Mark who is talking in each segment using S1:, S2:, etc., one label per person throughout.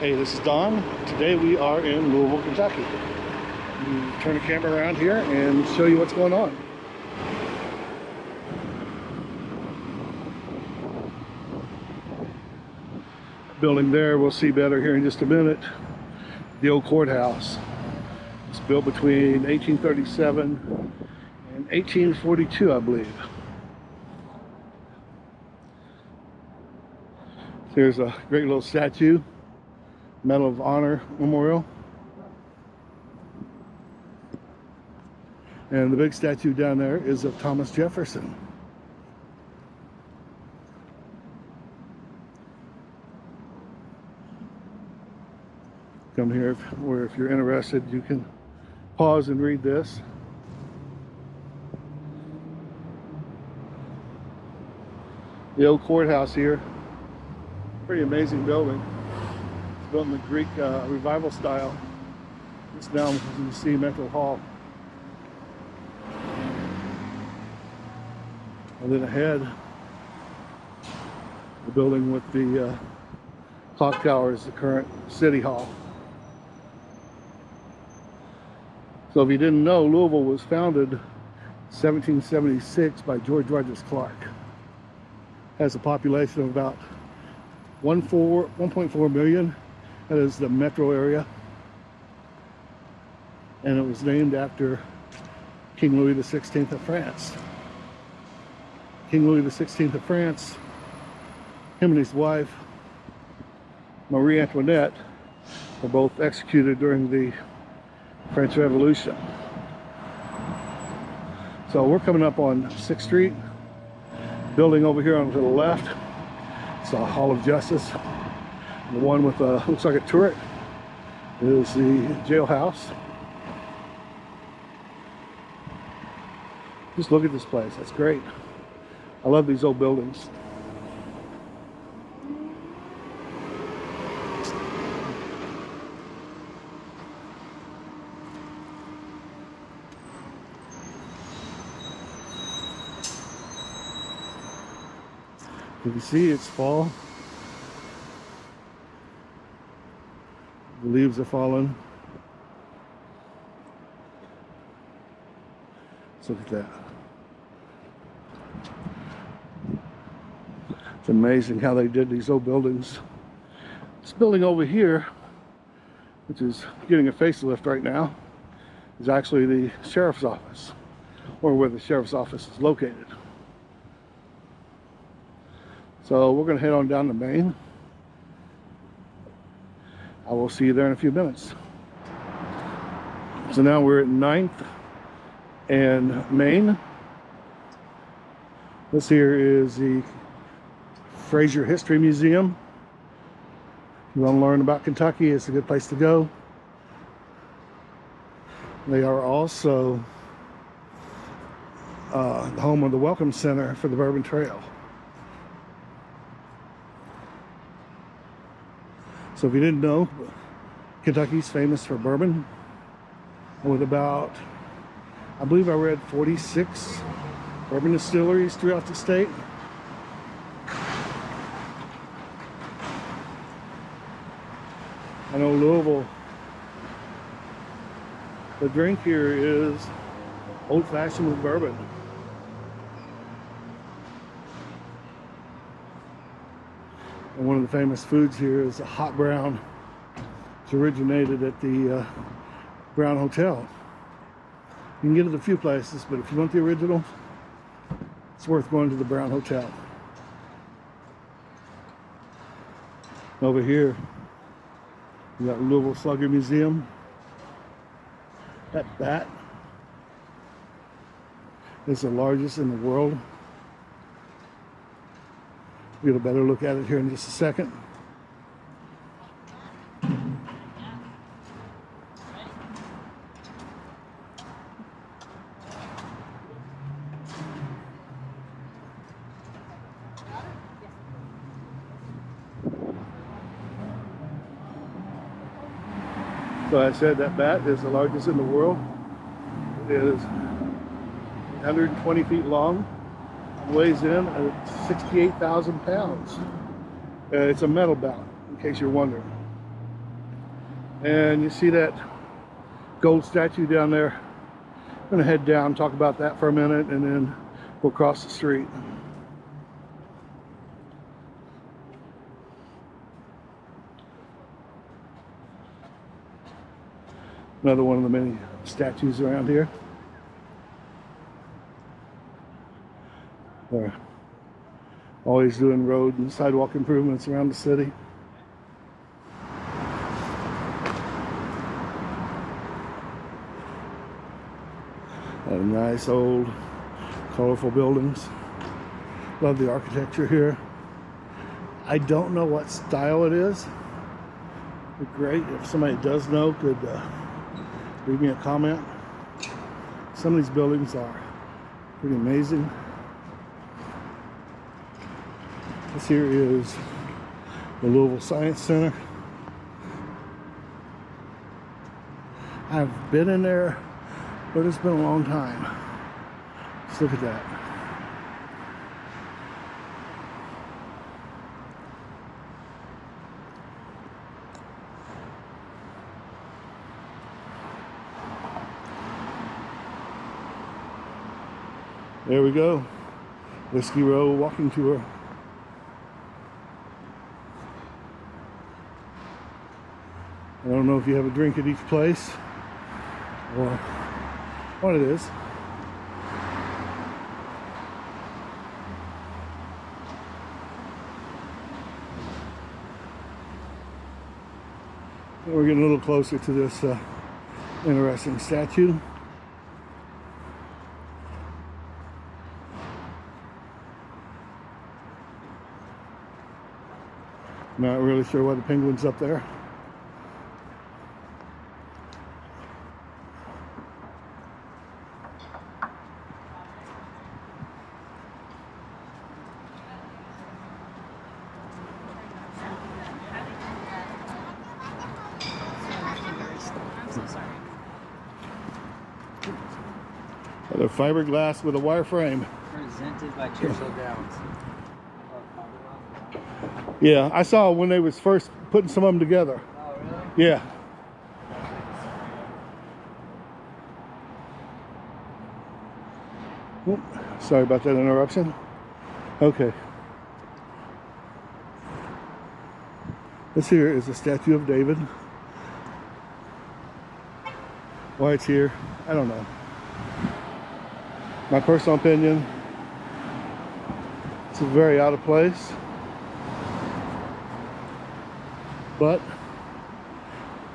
S1: Hey, this is Don. Today we are in Louisville, Kentucky. Turn the camera around here and show you what's going on. Building there, we'll see better here in just a minute. The old courthouse. It's built between 1837 and 1842, I believe. Here's a great little statue, Medal of Honor Memorial. And the big statue down there is of Thomas Jefferson. Come here where if you're interested, you can pause and read this. The old courthouse here. Pretty amazing building. It's built in the Greek revival style. It's down, as you can see, Metro Hall. And then ahead, the building with the clock tower is the current City Hall. So if you didn't know, Louisville was founded in 1776 by George Rogers Clark. Has a population of about 1.4 million. That is the metro area. And it was named after King Louis XVI of France. King Louis XVI of France, him and his wife, Marie Antoinette, were both executed during the French Revolution. So we're coming up on 6th Street. Building over here on to the left, it's the Hall of Justice. The one with looks like a turret is the jailhouse. Just look at this place, that's great. I love these old buildings. You can see it's fall. The leaves are falling. Let's look at that. It's amazing how they did these old buildings. This building over here, which is getting a facelift right now, is actually the sheriff's office, or where the sheriff's office is located. So we're going to head on down to Main. I will see you there in a few minutes. So now we're at 9th and Main. This here is the Fraser History Museum. If you want to learn about Kentucky, it's a good place to go. They are also the home of the Welcome Center for the Bourbon Trail. So if you didn't know, Kentucky's famous for bourbon, with about, I believe I read 46 bourbon distilleries throughout the state. I know Louisville, the drink here is old-fashioned with bourbon. And one of the famous foods here is a hot brown. It's originated at the Brown Hotel. You can get it at a few places, but if you want the original, it's worth going to the Brown Hotel. Over here, we got Louisville Slugger Museum. That bat is the largest in the world. We'll get a better look at it here in just a second. So I said that bat is the largest in the world. It is 120 feet long, weighs in at 68,000 pounds. It's a metal bat, in case you're wondering. And you see that gold statue down there. I'm gonna head down, talk about that for a minute, and then we'll cross the street. Another one of the many statues around here. They're always doing road and sidewalk improvements around the city. Nice old colorful buildings. Love the architecture here. I don't know what style it is. It'd be great if somebody does know, could leave me a comment. Some of these buildings are pretty amazing. This here is the Louisville Science Center. I've been in there, but it's been a long time. Let's look at that. There we go. Whiskey Row walking tour. I don't know if you have a drink at each place or what it is. And we're getting a little closer to this interesting statue. Not really sure why the penguin's up there. Another fiberglass with a wire frame.
S2: Presented by Churchill Downs.
S1: Yeah, I saw when they was first putting some of them together.
S2: Oh, really?
S1: Yeah. Oop, sorry about that interruption. Okay. This here is a statue of David. Why it's here, I don't know. My personal opinion, it's very out of place. But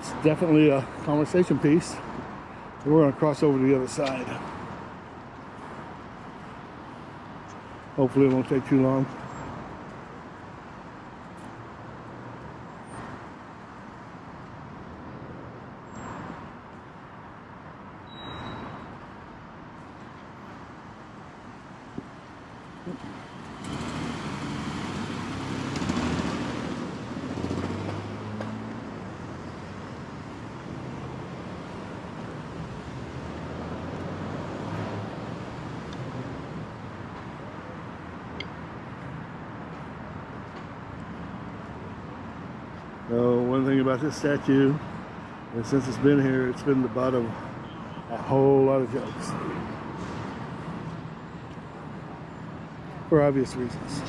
S1: it's definitely a conversation piece. We're going to cross over to the other side. Hopefully it won't take too long. So one thing about this statue is since it's been here, it's been the butt of a whole lot of jokes. For obvious reasons.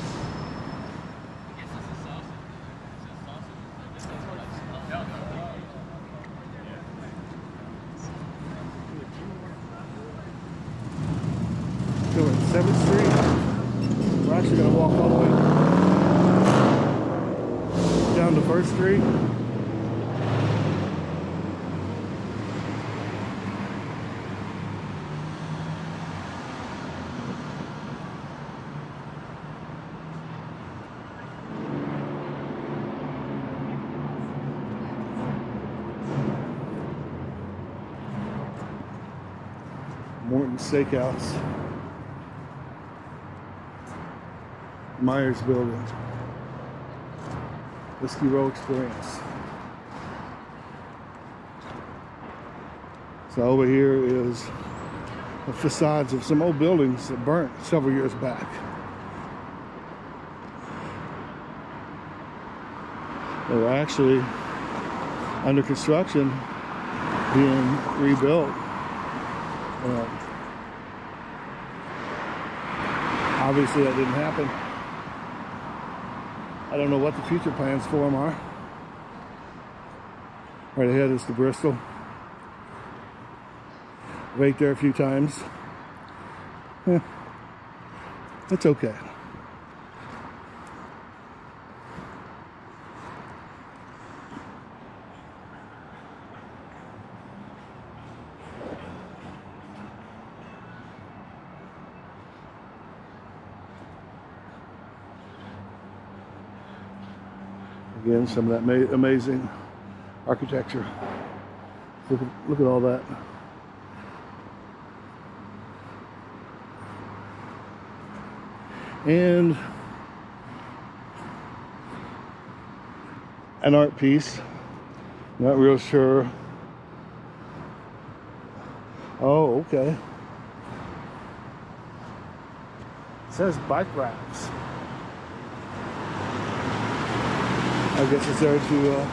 S1: So we're at 7th Street. We're actually going to walk all the way down to 1st Street. Morton's Steakhouse. Myers Building. Whiskey Row Experience. So over here is the facades of some old buildings that burnt several years back. They were actually under construction, being rebuilt. Obviously that didn't happen. I don't know what the future plans for them are. Right ahead is the Bristol. Wait there a few times. It's okay. Again, some of that amazing architecture. Look at all that. And an art piece. Not real sure. Oh, okay. It says bike racks. I guess it's there to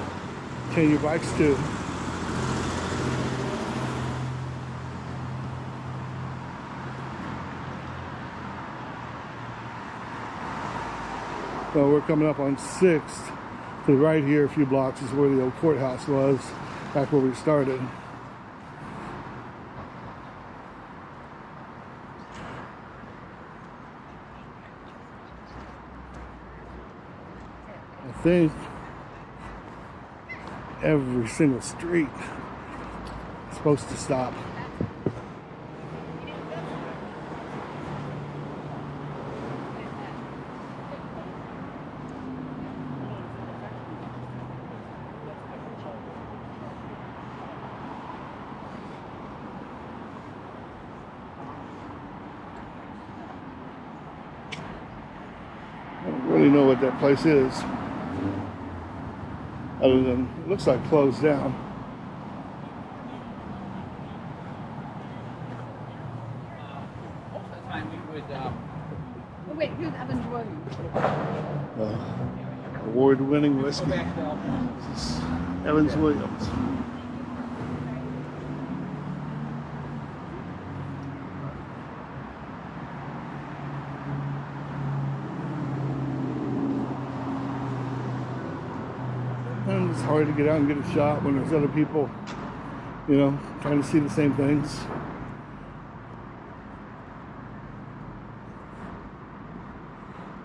S1: chain your bikes to. So we're coming up on 6th. To the right here, a few blocks, is where the old courthouse was, back where we started. I think every single street is supposed to stop. I don't really know what that place is, other than it looks like closed down.
S2: Most of the time we would.
S3: Oh, wait, who's Evans Williams?
S1: Award-winning whiskey.
S2: Go back to
S1: This is Evans Williams. And it's hard to get out and get a shot when there's other people, you know, trying to see the same things.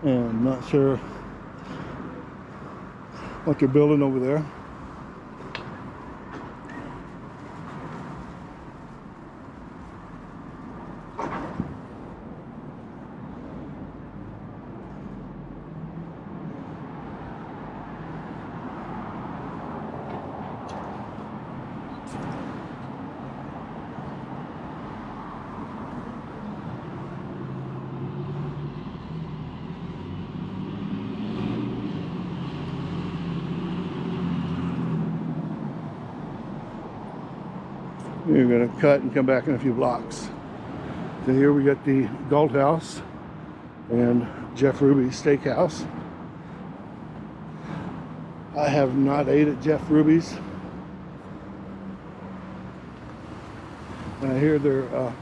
S1: And I'm not sure what they're building over there. We're going to cut and come back in a few blocks. So here we got the Galt House and Jeff Ruby's Steakhouse. I have not ate at Jeff Ruby's. And I hear they're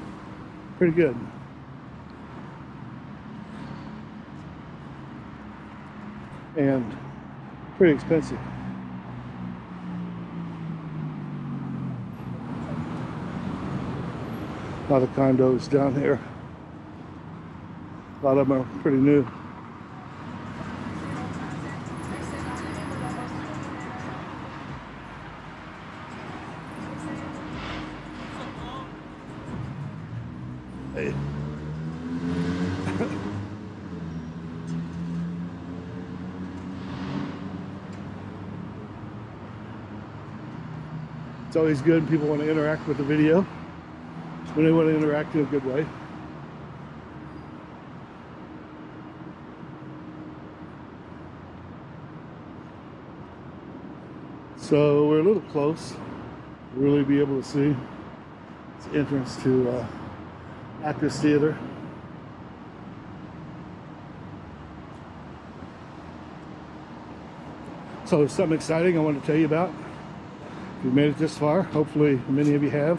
S1: pretty good. And pretty expensive. A lot of condos down here. A lot of them are pretty new. Hey. It's always good when people want to interact with the video. When they want to interact in a good way. So we're a little close to really be able to see. It's the entrance to Actors Theater. So there's something exciting I want to tell you about. If you made it this far, hopefully many of you have.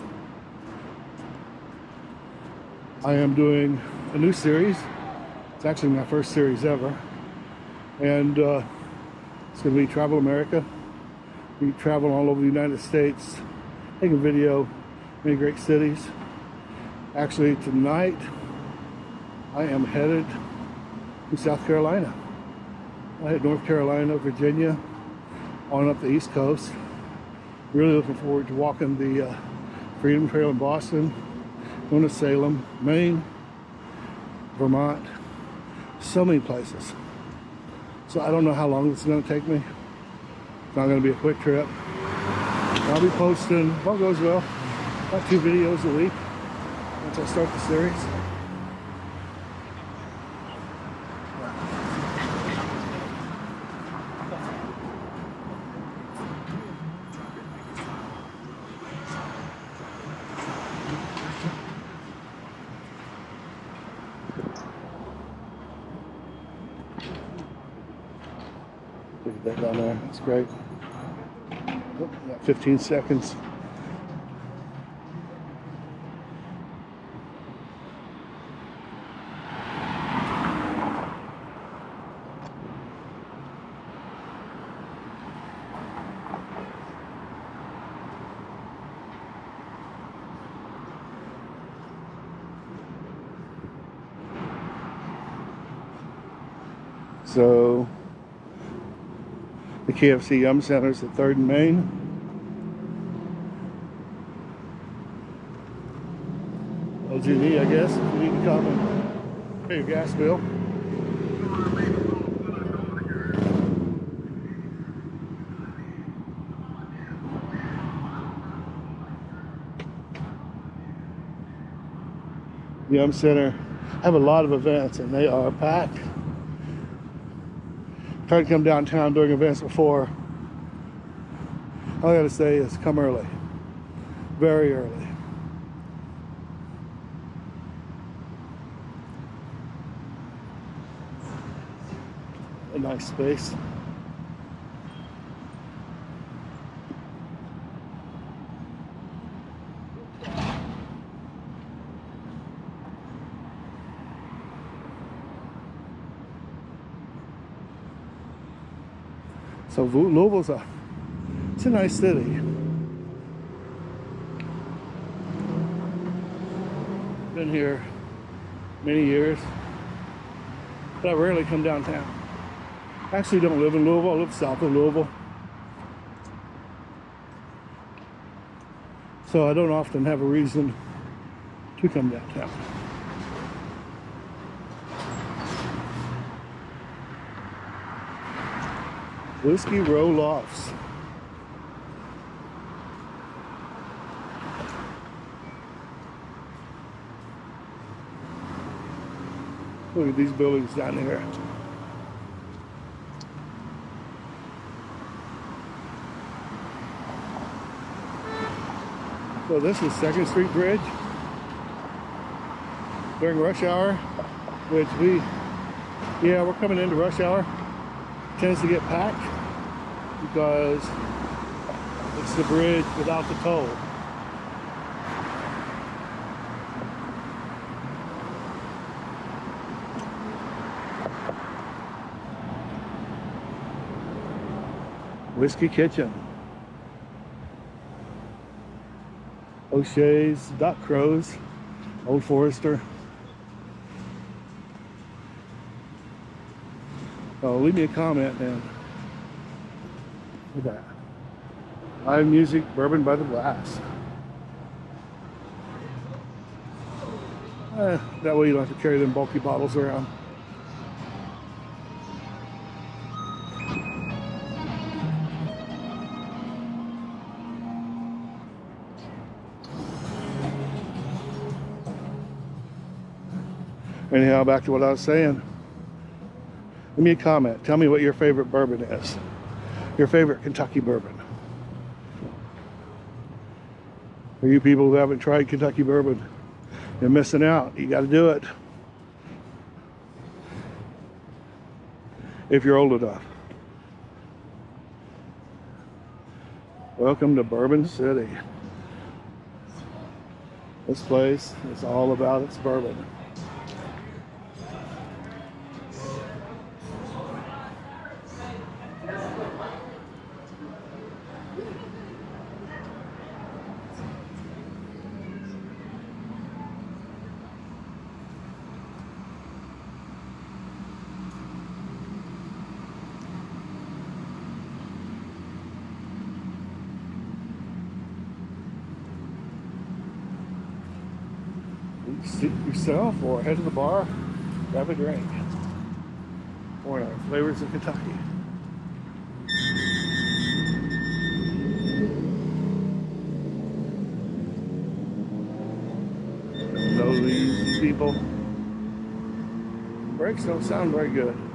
S1: I am doing a new series. It's actually my first series ever. And it's going to be Travel America. We travel all over the United States, taking video, many great cities. Actually, tonight, I am headed to South Carolina. I hit North Carolina, Virginia, on up the East Coast. Really looking forward to walking the Freedom Trail in Boston, going to Salem, Maine, Vermont, so many places. So I don't know how long this is going to take me. It's not going to be a quick trip. I'll be posting, if all goes well, about 2 videos a week once I start the series. Look at that down there, that's great. Oh, got 15 seconds. So the KFC Yum Center is at 3rd and Main. LGD, I guess, if you need to come and pay your gas bill. Yum Center have a lot of events and they are packed. Tried to come downtown doing events before. All I gotta say is come early, very early. A nice space. So Louisville's it's a nice city. Been here many years, but I rarely come downtown. I actually don't live in Louisville, I live south of Louisville. So I don't often have a reason to come downtown. Whiskey Row Lofts. Look at these buildings down here. So this is 2nd Street Bridge during rush hour, which we're coming into rush hour. Tends to get packed because it's the bridge without the toll. Whiskey Kitchen. O'Shea's, Doc Crow's, Old Forester. Oh, leave me a comment, man. Look at that. Live music, bourbon by the glass. That way you don't have to carry them bulky bottles around. Anyhow, back to what I was saying. Leave me a comment. Tell me what your favorite bourbon is. Your favorite Kentucky bourbon. For you people who haven't tried Kentucky bourbon, you're missing out. You got to do it. If you're old enough. Welcome to Bourbon City. This place is all about its bourbon. Seat yourself or head to the bar, grab a drink. Or flavors of Kentucky. Know these people. Brakes don't sound very good.